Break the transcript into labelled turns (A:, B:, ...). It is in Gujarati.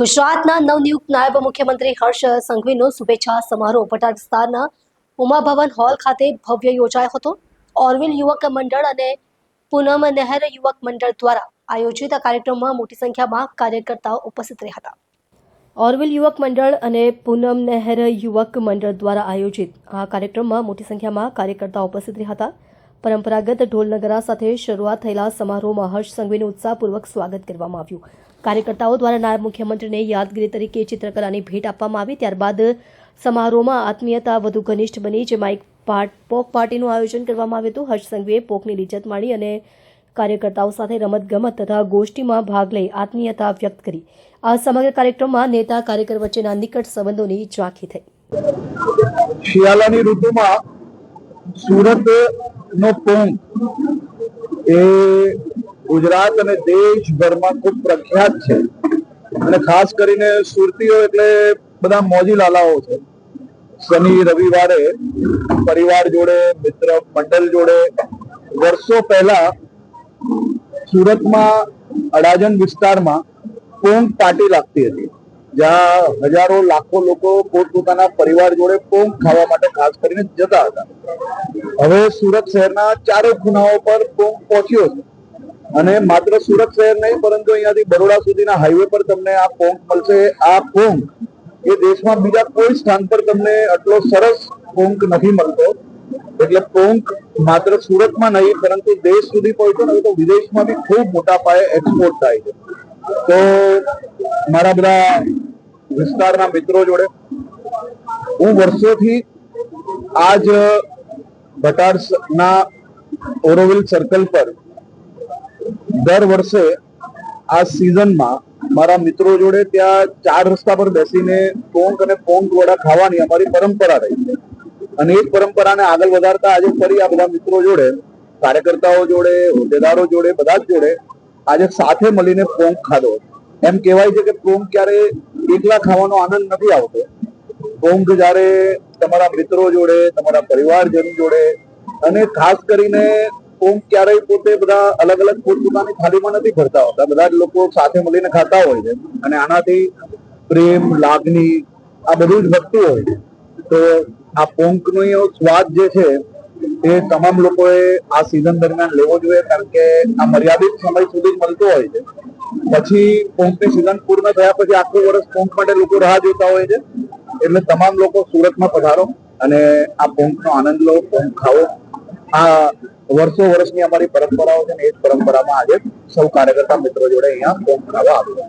A: ગુજરાતના નવનિયુક્ત નાયબ મુખ્યમંત્રી હર્ષ સંઘવીનો શુભેચ્છા સમારોહ પટાર વિસ્તારના ઉમા ભવન હોલ ખાતે ભવ્ય યોજાયો હતો. ઓરવિલ યુવક મંડળ અને પૂનમ નહેર યુવક મંડળ દ્વારા આયોજિત આ કાર્યક્રમમાં મોટી સંખ્યામાં કાર્યકર્તાઓ ઉપસ્થિત રહ્યા હતા. ઓરવિલ યુવક મંડળ અને પૂનમ નહેર યુવક મંડળ દ્વારા આયોજિત આ કાર્યક્રમમાં મોટી સંખ્યામાં કાર્યકર્તાઓ ઉપસ્થિત રહ્યા હતા. પરંપરાગત ઢોલ નગારા સાથે શરૂઆત થયેલા સમારોહમાં હર્ષ સંઘવીનું ઉત્સાહપૂર્વક સ્વાગત કરવામાં આવ્યું. કાર્યકર્તાઓ દ્વારા નાયબ મુખ્યમંત્રીને યાદગીરી તરીકે ચિત્રકલાની ભેટ આપવામાં આવી. ત્યારબાદ સમારોહમાં આત્મીયતા વધુ ઘનિષ્ઠ બની, જેમાં એક પોક પાર્ટીનું આયોજન કરવામાં આવ્યું હતું. હર્ષ સંઘવીએ પોકની લિજ્જત માણી અને કાર્યકર્તાઓ સાથે રમતગમત તથા ગોષ્ઠીમાં ભાગ લઈ આત્મીયતા વ્યક્ત કરી. આ સમગ્ર કાર્યક્રમમાં નેતા કાર્યકર વચ્ચેના નિકટ સંબંધોની ઝાંખી થઈ.
B: શિયાળાની ઋતુમાં સુરતનો પોંક એ ગુજરાત અને દેશભરમાં ખૂબ પ્રખ્યાત છે અને ખાસ કરીને સુરતીઓ એટલે બધા મોજી લાલાઓ છે. શનિ રવિવારે પરિવાર જોડે, મિત્ર મંડળ જોડે વર્ષો પહેલા સુરતમાં અડાજણ વિસ્તારમાં પોંક પાર્ટી લાગતી હતી, જ્યાં હજારો લાખો લોકો પોતપોતાના પરિવાર જોડે પોંક ખાવા માટે ખાસ કરીને જતા હતા. હવે સુરત શહેરના ચારે ખૂણાઓ પર પોંક પહોંચ્યો છે અને માત્ર સુરત શહેર નહીં પરંતુ અહીંયાથી બરોડા સુધીના હાઈવે પર તમને આ પોંક મળશે. આ પોંક એ દેશમાં બીજા કોઈ સ્થાન પર તમને આટલો સરસ પોંક નથી મળતો. એટલે પોંક માત્ર સુરતમાં નહીં પરંતુ દેશ સુધી પહોંચ્યો ને તો વિદેશમાં બી ખૂબ મોટા પાયે એક્સપોર્ટ થાય છે. તો મારા બધા વિસ્તારના મિત્રો જોડે હું વર્ષોથી આજ ભટારના ઓરોવિલ સર્કલ પર દર વર્ષે આ સિઝનમાં મારા મિત્રો જોડે ત્યાં ચાર રસ્તા પર બેસીને પોંક અને પોંક વડા ખાવાની અમારી પરંપરા રહી છે અને એ પરંપરાને આગળ વધારતા આજે ફરી આ બધા મિત્રો જોડે, કાર્યકર્તાઓ જોડે, હોદ્દેદારો જોડે, બધા જ જોડે આજે સાથે મળીને પોંક ખાધો. એમ કહેવાય છે કે પોંક ક્યારે એકલા ખાવાનો આનંદ નથી આવતો. પોંક જ્યારે તમારા મિત્રો જોડે, તમારા પરિવારજન જોડે અને ખાસ કરીને પોંક ક્યારેય પોતે બધા અલગ અલગ પોતપોતાની થાળીમાં નથી ભરતા હોતા, બધા જ લોકો સાથે મળીને ખાતા હોય છે અને આનાથી પ્રેમ, લાગણી આ બધું જ વધતું હોય છે. તો આ પોંકનો સ્વાદ જે છે એ તમામ લોકોએ આ સિઝન દરમિયાન લેવો જોઈએ, કારણ કે આ મર્યાદિત સમય સુધી મળતો હોય છે. પછી પોંકની સિઝન પૂર્ણ થયા પછી આખું વર્ષ પોંક માટે લોકો રાહ જોતા હોય છે. એટલે તમામ લોકો સુરતમાં પધારો અને આ પોંકનો આનંદ લો, પોંક ખાઓ. આ વર્ષો વર્ષની અમારી પરંપરાઓ છે ને એ જ પરંપરામાં આજે સૌ કાર્યકર્તા મિત્રો જોડે અહીંયા પોંક ખાવા આવ્યો.